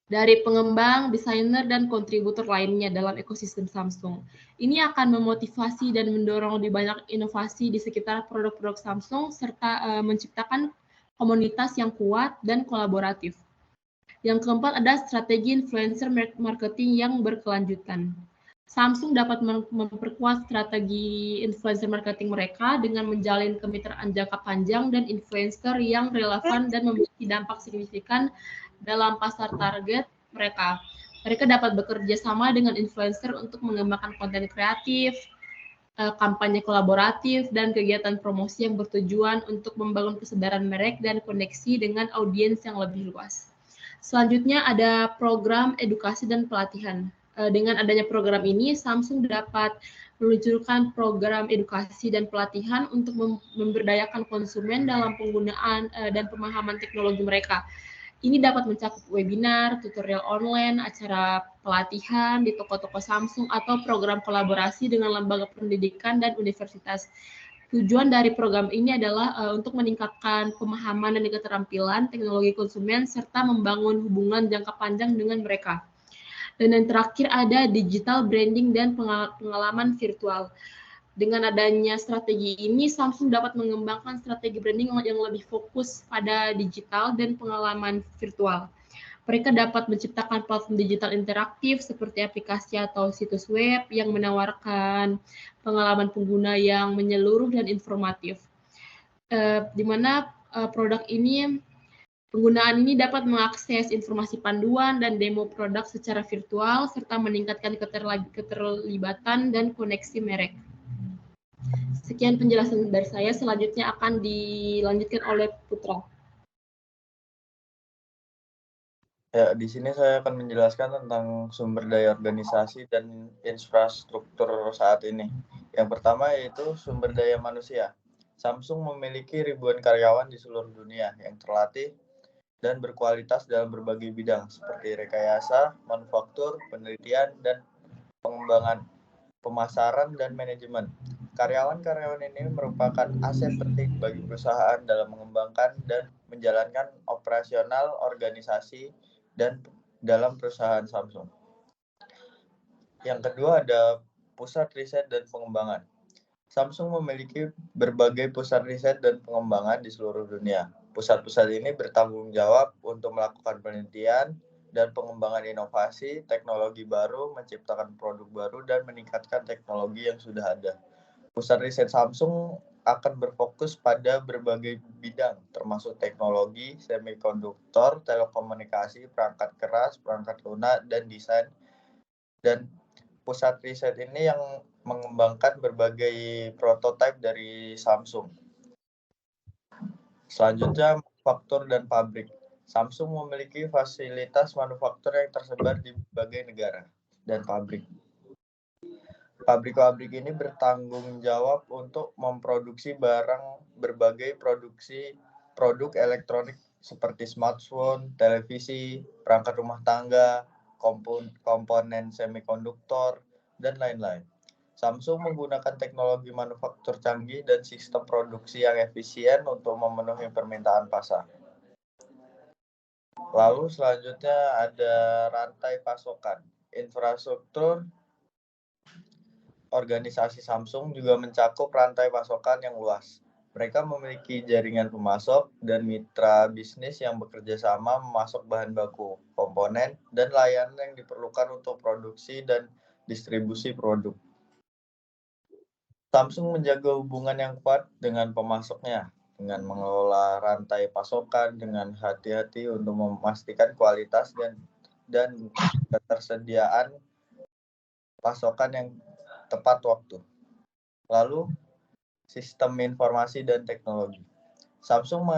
dari pengembang, desainer, dan kontributor lainnya dalam ekosistem Samsung. Ini akan memotivasi dan mendorong lebih banyak inovasi di sekitar produk-produk Samsung serta menciptakan komunitas yang kuat dan kolaboratif. Yang keempat ada strategi influencer marketing yang berkelanjutan. Samsung dapat memperkuat strategi influencer marketing mereka dengan menjalin kemitraan jangka panjang dan influencer yang relevan dan memiliki dampak signifikan dalam pasar target mereka. Mereka dapat bekerja sama dengan influencer untuk mengembangkan konten kreatif, kampanye kolaboratif, dan kegiatan promosi yang bertujuan untuk membangun kesadaran merek dan koneksi dengan audiens yang lebih luas. Selanjutnya ada program edukasi dan pelatihan. Dengan adanya program ini, Samsung dapat meluncurkan program edukasi dan pelatihan untuk memberdayakan konsumen dalam penggunaan dan pemahaman teknologi mereka. Ini dapat mencakup webinar, tutorial online, acara pelatihan di toko-toko Samsung, atau program kolaborasi dengan lembaga pendidikan dan universitas. Tujuan dari program ini adalah untuk meningkatkan pemahaman dan keterampilan teknologi konsumen serta membangun hubungan jangka panjang dengan mereka. Dan yang terakhir ada digital branding dan pengalaman virtual. Dengan adanya strategi ini, Samsung dapat mengembangkan strategi branding yang lebih fokus pada digital dan pengalaman virtual. Mereka dapat menciptakan platform digital interaktif seperti aplikasi atau situs web yang menawarkan pengalaman pengguna yang menyeluruh dan informatif. Di mana produk ini, penggunaan ini dapat mengakses informasi panduan dan demo produk secara virtual serta meningkatkan keterlibatan dan koneksi merek. Sekian penjelasan dari saya, selanjutnya akan dilanjutkan oleh Putra. Ya, di sini saya akan menjelaskan tentang sumber daya organisasi dan infrastruktur saat ini. Yang pertama yaitu sumber daya manusia. Samsung memiliki ribuan karyawan di seluruh dunia yang terlatih dan berkualitas dalam berbagai bidang seperti rekayasa, manufaktur, penelitian, dan pengembangan, pemasaran, dan manajemen. Karyawan-karyawan ini merupakan aset penting bagi perusahaan dalam mengembangkan dan menjalankan operasional organisasi dan dalam perusahaan Samsung. Yang kedua ada pusat riset dan pengembangan. Samsung memiliki berbagai pusat riset dan pengembangan di seluruh dunia. Pusat-pusat ini bertanggung jawab untuk melakukan penelitian dan pengembangan inovasi, teknologi baru, menciptakan produk baru, dan meningkatkan teknologi yang sudah ada. Pusat riset Samsung akan berfokus pada berbagai bidang, termasuk teknologi, semikonduktor, telekomunikasi, perangkat keras, perangkat lunak, dan desain. Dan pusat riset ini yang mengembangkan berbagai prototipe dari Samsung. Selanjutnya, manufaktur dan pabrik. Samsung memiliki fasilitas manufaktur yang tersebar di berbagai negara dan pabrik. Pabrik-pabrik ini bertanggung jawab untuk memproduksi berbagai produk elektronik seperti smartphone, televisi, perangkat rumah tangga, komponen semikonduktor, dan lain-lain. Samsung menggunakan teknologi manufaktur canggih dan sistem produksi yang efisien untuk memenuhi permintaan pasar. Lalu selanjutnya ada rantai pasokan. Infrastruktur organisasi Samsung juga mencakup rantai pasokan yang luas. Mereka memiliki jaringan pemasok dan mitra bisnis yang bekerja sama memasok bahan baku, komponen, dan layanan yang diperlukan untuk produksi dan distribusi produk. Samsung menjaga hubungan yang kuat dengan pemasoknya, dengan mengelola rantai pasokan dengan hati-hati untuk memastikan kualitas dan ketersediaan pasokan yang tepat waktu. Lalu, sistem informasi dan teknologi. Samsung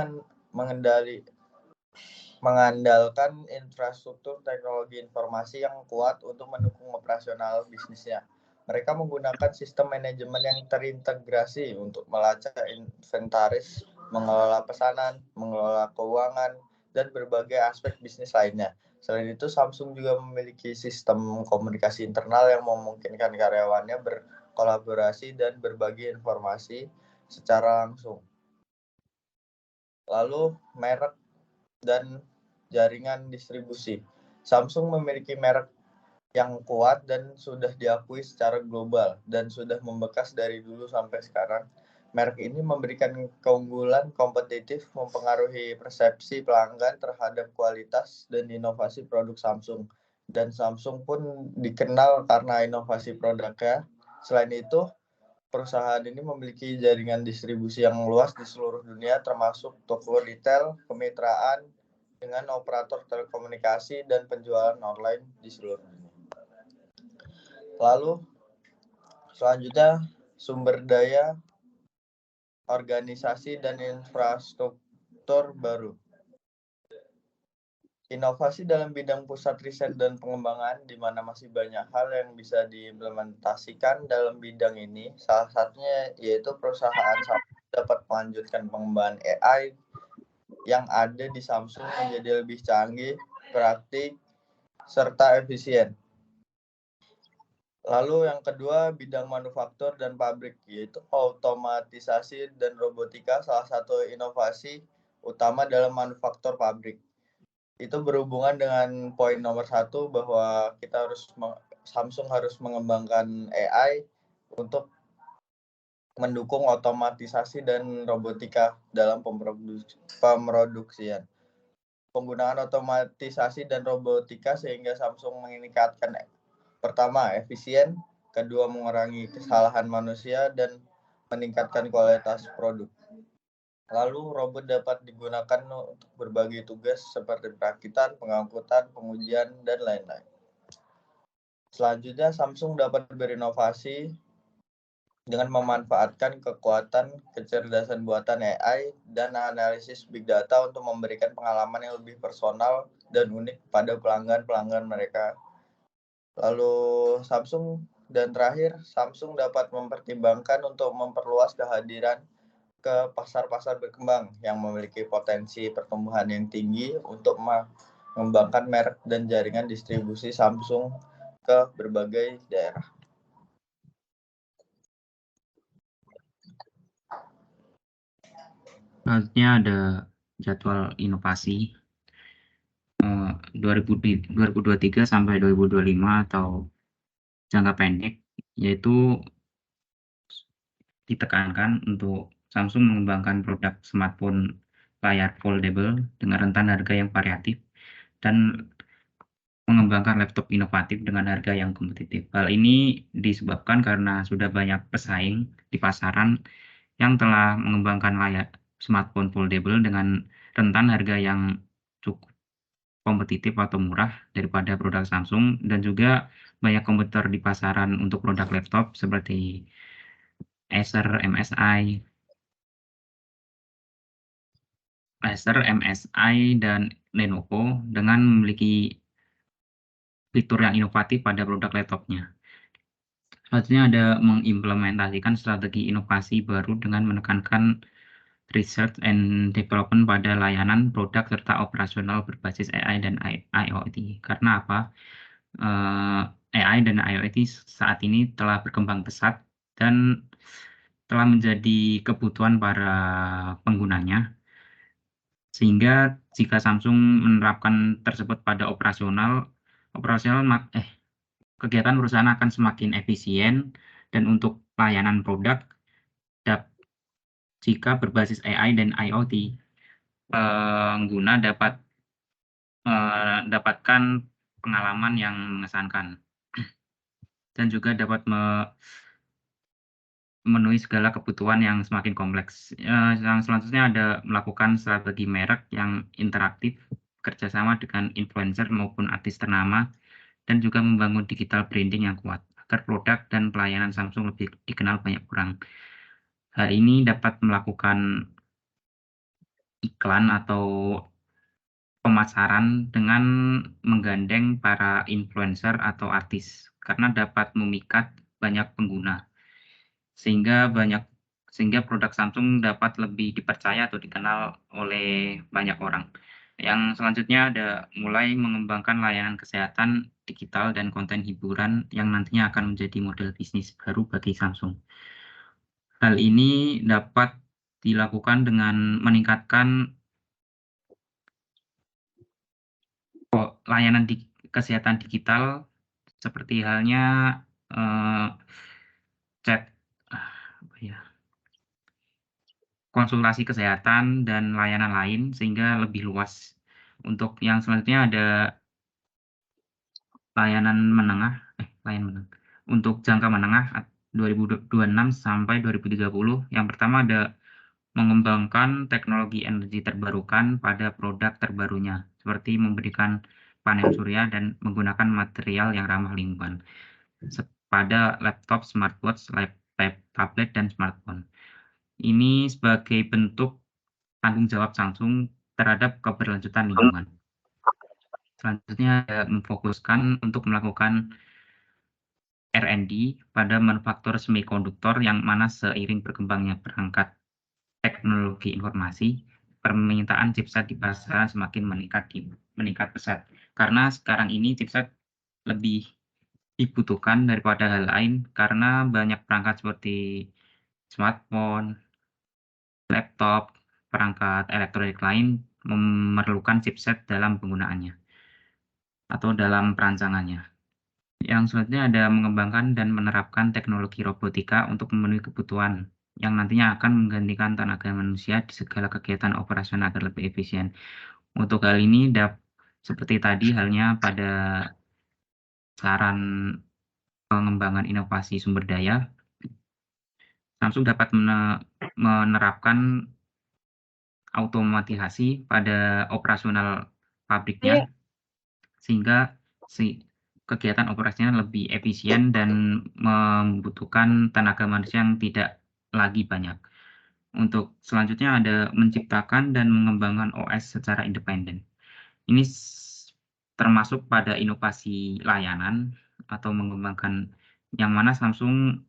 mengandalkan infrastruktur teknologi informasi yang kuat untuk mendukung operasional bisnisnya. Mereka menggunakan sistem manajemen yang terintegrasi untuk melacak inventaris, mengelola pesanan, mengelola keuangan, dan berbagai aspek bisnis lainnya. Selain itu, Samsung juga memiliki sistem komunikasi internal yang memungkinkan karyawannya berkolaborasi dan berbagi informasi secara langsung. Lalu, merek dan jaringan distribusi. Samsung memiliki merek yang kuat dan sudah diakui secara global dan sudah membekas dari dulu sampai sekarang. Merek ini memberikan keunggulan kompetitif, mempengaruhi persepsi pelanggan terhadap kualitas dan inovasi produk Samsung, dan Samsung pun dikenal karena inovasi produknya. Selain itu, perusahaan ini memiliki jaringan distribusi yang luas di seluruh dunia, termasuk toko retail, kemitraan dengan operator telekomunikasi, dan penjualan online di seluruh dunia. Lalu, selanjutnya, sumber daya, organisasi, dan infrastruktur baru. Inovasi dalam bidang pusat riset dan pengembangan, di mana masih banyak hal yang bisa diimplementasikan dalam bidang ini. Salah satunya yaitu perusahaan dapat melanjutkan pengembangan AI yang ada di Samsung menjadi lebih canggih, praktik, serta efisien. Lalu yang kedua, bidang manufaktur dan pabrik, yaitu otomatisasi dan robotika, salah satu inovasi utama dalam manufaktur pabrik. Itu berhubungan dengan poin nomor 1 bahwa Samsung harus mengembangkan AI untuk mendukung otomatisasi dan robotika dalam pemroduksian. Penggunaan otomatisasi dan robotika sehingga Samsung meningkatkan pertama efisien, kedua mengurangi kesalahan manusia, dan meningkatkan kualitas produk. Lalu, robot dapat digunakan untuk berbagai tugas seperti perakitan, pengangkutan, pengujian, dan lain-lain. Selanjutnya, Samsung dapat berinovasi dengan memanfaatkan kekuatan kecerdasan buatan AI dan analisis big data untuk memberikan pengalaman yang lebih personal dan unik pada pelanggan-pelanggan mereka. Lalu, Samsung dapat mempertimbangkan untuk memperluas kehadiran ke pasar-pasar berkembang yang memiliki potensi pertumbuhan yang tinggi untuk mengembangkan merek dan jaringan distribusi Samsung ke berbagai daerah. Selanjutnya ada jadwal inovasi 2023 sampai 2025 atau jangka pendek, yaitu ditekankan untuk Samsung mengembangkan produk smartphone layar foldable dengan rentan harga yang variatif dan mengembangkan laptop inovatif dengan harga yang kompetitif. Hal ini disebabkan karena sudah banyak pesaing di pasaran yang telah mengembangkan layar smartphone foldable dengan rentan harga yang cukup kompetitif atau murah daripada produk Samsung, dan juga banyak kompetitor di pasaran untuk produk laptop seperti Acer, MSI, dan Lenovo dengan memiliki fitur yang inovatif pada produk laptopnya. Selanjutnya ada mengimplementasikan strategi inovasi baru dengan menekankan research and development pada layanan, produk, serta operasional berbasis AI dan IoT. Karena apa? AI dan IoT saat ini telah berkembang pesat dan telah menjadi kebutuhan para penggunanya. Sehingga jika Samsung menerapkan tersebut pada kegiatan perusahaan akan semakin efisien, dan untuk layanan produk jika berbasis AI dan IoT, pengguna dapat mendapatkan pengalaman yang mengesankan dan juga dapat memenuhi segala kebutuhan yang semakin kompleks. Yang selanjutnya ada melakukan strategi merek yang interaktif, kerjasama dengan influencer maupun artis ternama, dan juga membangun digital branding yang kuat agar produk dan pelayanan Samsung lebih dikenal banyak orang. Hal ini dapat melakukan iklan atau pemasaran dengan menggandeng para influencer atau artis, karena dapat memikat banyak pengguna, sehingga produk Samsung dapat lebih dipercaya atau dikenal oleh banyak orang. Yang selanjutnya ada mulai mengembangkan layanan kesehatan digital dan konten hiburan yang nantinya akan menjadi model bisnis baru bagi Samsung. Hal ini dapat dilakukan dengan meningkatkan layanan kesehatan digital seperti halnya chat, konsultasi kesehatan, dan layanan lain sehingga lebih luas. Untuk yang selanjutnya ada untuk jangka menengah 2026 sampai 2030. Yang pertama ada mengembangkan teknologi energi terbarukan pada produk terbarunya, seperti memberikan panel surya dan menggunakan material yang ramah lingkungan pada laptop, smartwatch, tablet, dan smartphone. Ini sebagai bentuk tanggung jawab Samsung terhadap keberlanjutan lingkungan. Selanjutnya memfokuskan untuk melakukan R&D pada manufaktur semikonduktor yang mana seiring berkembangnya perangkat teknologi informasi, permintaan chipset di pasaran semakin meningkat pesat. Karena sekarang ini chipset lebih dibutuhkan daripada hal lain karena banyak perangkat seperti smartphone, laptop, perangkat elektronik lain memerlukan chipset dalam penggunaannya atau dalam perancangannya. Yang selanjutnya ada mengembangkan dan menerapkan teknologi robotika untuk memenuhi kebutuhan yang nantinya akan menggantikan tenaga manusia di segala kegiatan operasional agar lebih efisien. Untuk hal ini, seperti tadi halnya pada saran pengembangan inovasi sumber daya, Samsung dapat menerapkan automatisasi pada operasional pabriknya, sehingga kegiatan operasinya lebih efisien dan membutuhkan tenaga manusia yang tidak lagi banyak. Untuk selanjutnya ada menciptakan dan mengembangkan OS secara independen. Ini termasuk pada inovasi layanan atau mengembangkan yang mana Samsung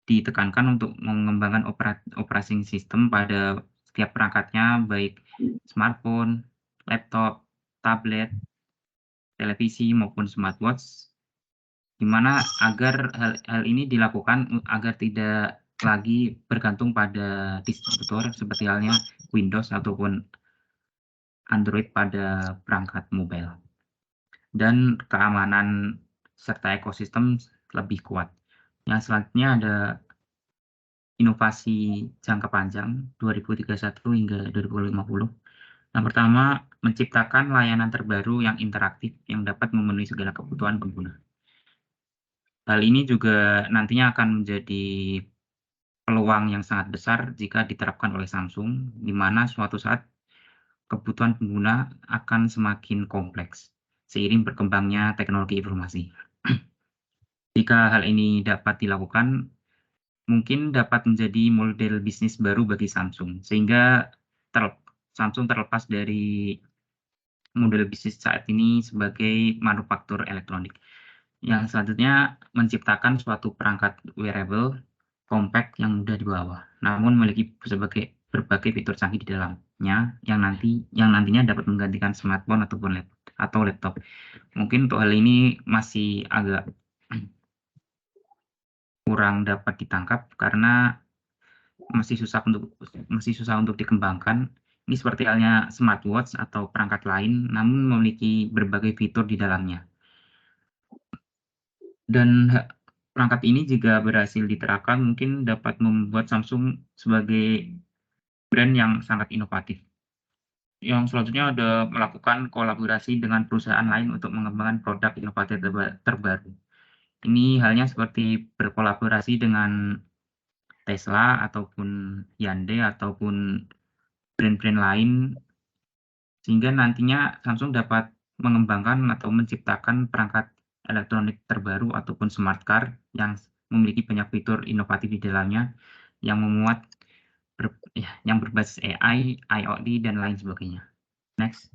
ditekankan untuk mengembangkan operating system pada setiap perangkatnya, baik smartphone, laptop, tablet, televisi maupun smartwatch, di mana agar hal ini dilakukan agar tidak lagi bergantung pada distributor seperti halnya Windows ataupun Android pada perangkat mobile. Dan keamanan serta ekosistem lebih kuat. Yang selanjutnya ada inovasi jangka panjang 2031 hingga 2050. Yang pertama, menciptakan layanan terbaru yang interaktif yang dapat memenuhi segala kebutuhan pengguna. Hal ini juga nantinya akan menjadi peluang yang sangat besar jika diterapkan oleh Samsung, di mana suatu saat kebutuhan pengguna akan semakin kompleks seiring berkembangnya teknologi informasi. Jika hal ini dapat dilakukan, mungkin dapat menjadi model bisnis baru bagi Samsung, sehingga Samsung terlepas dari model bisnis saat ini sebagai manufaktur elektronik. Yang selanjutnya, menciptakan suatu perangkat wearable compact yang mudah dibawa, namun memiliki berbagai fitur canggih di dalamnya yang nantinya dapat menggantikan smartphone atau laptop. Mungkin untuk hal ini masih agak kurang dapat ditangkap karena masih susah untuk dikembangkan. Ini seperti halnya smartwatch atau perangkat lain, namun memiliki berbagai fitur di dalamnya. Dan perangkat ini jika berhasil diterapkan mungkin dapat membuat Samsung sebagai brand yang sangat inovatif. Yang selanjutnya ada melakukan kolaborasi dengan perusahaan lain untuk mengembangkan produk inovatif terbaru. Ini halnya seperti berkolaborasi dengan Tesla ataupun Hyundai ataupun brand-brand lain, sehingga nantinya Samsung dapat mengembangkan atau menciptakan perangkat elektronik terbaru ataupun smart car yang memiliki banyak fitur inovatif di dalamnya yang memuat yang berbasis AI, IoT, dan lain sebagainya. Next.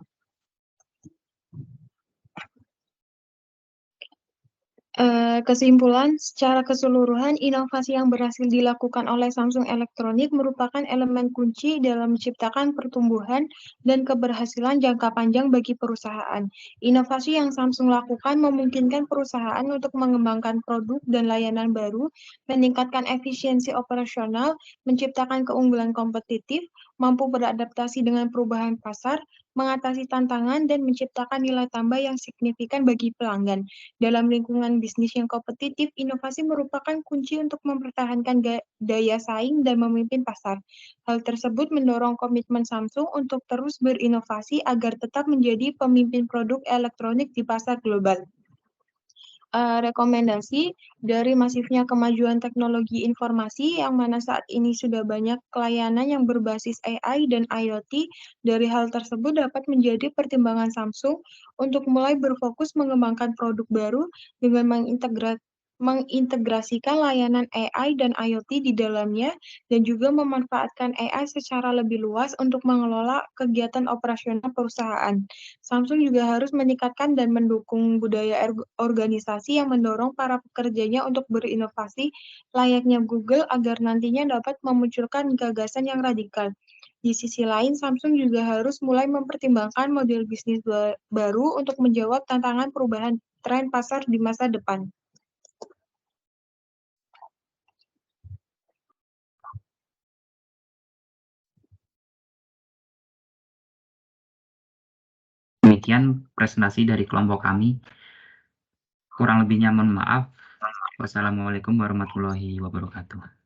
Kesimpulan, secara keseluruhan, inovasi yang berhasil dilakukan oleh Samsung Electronics merupakan elemen kunci dalam menciptakan pertumbuhan dan keberhasilan jangka panjang bagi perusahaan. Inovasi yang Samsung lakukan memungkinkan perusahaan untuk mengembangkan produk dan layanan baru, meningkatkan efisiensi operasional, menciptakan keunggulan kompetitif, mampu beradaptasi dengan perubahan pasar, mengatasi tantangan, dan menciptakan nilai tambah yang signifikan bagi pelanggan. Dalam lingkungan bisnis yang kompetitif, inovasi merupakan kunci untuk mempertahankan daya saing dan memimpin pasar. Hal tersebut mendorong komitmen Samsung untuk terus berinovasi agar tetap menjadi pemimpin produk elektronik di pasar global. rekomendasi dari masifnya kemajuan teknologi informasi yang mana saat ini sudah banyak layanan yang berbasis AI dan IoT. Dari hal tersebut dapat menjadi pertimbangan Samsung untuk mulai berfokus mengembangkan produk baru dengan mengintegrasikan layanan AI dan IoT di dalamnya dan juga memanfaatkan AI secara lebih luas untuk mengelola kegiatan operasional perusahaan. Samsung juga harus meningkatkan dan mendukung budaya organisasi yang mendorong para pekerjanya untuk berinovasi layaknya Google agar nantinya dapat memunculkan gagasan yang radikal. Di sisi lain, Samsung juga harus mulai mempertimbangkan model bisnis baru untuk menjawab tantangan perubahan tren pasar di masa depan. Demikian presentasi dari kelompok kami. Kurang lebihnya mohon maaf. Wassalamualaikum warahmatullahi wabarakatuh.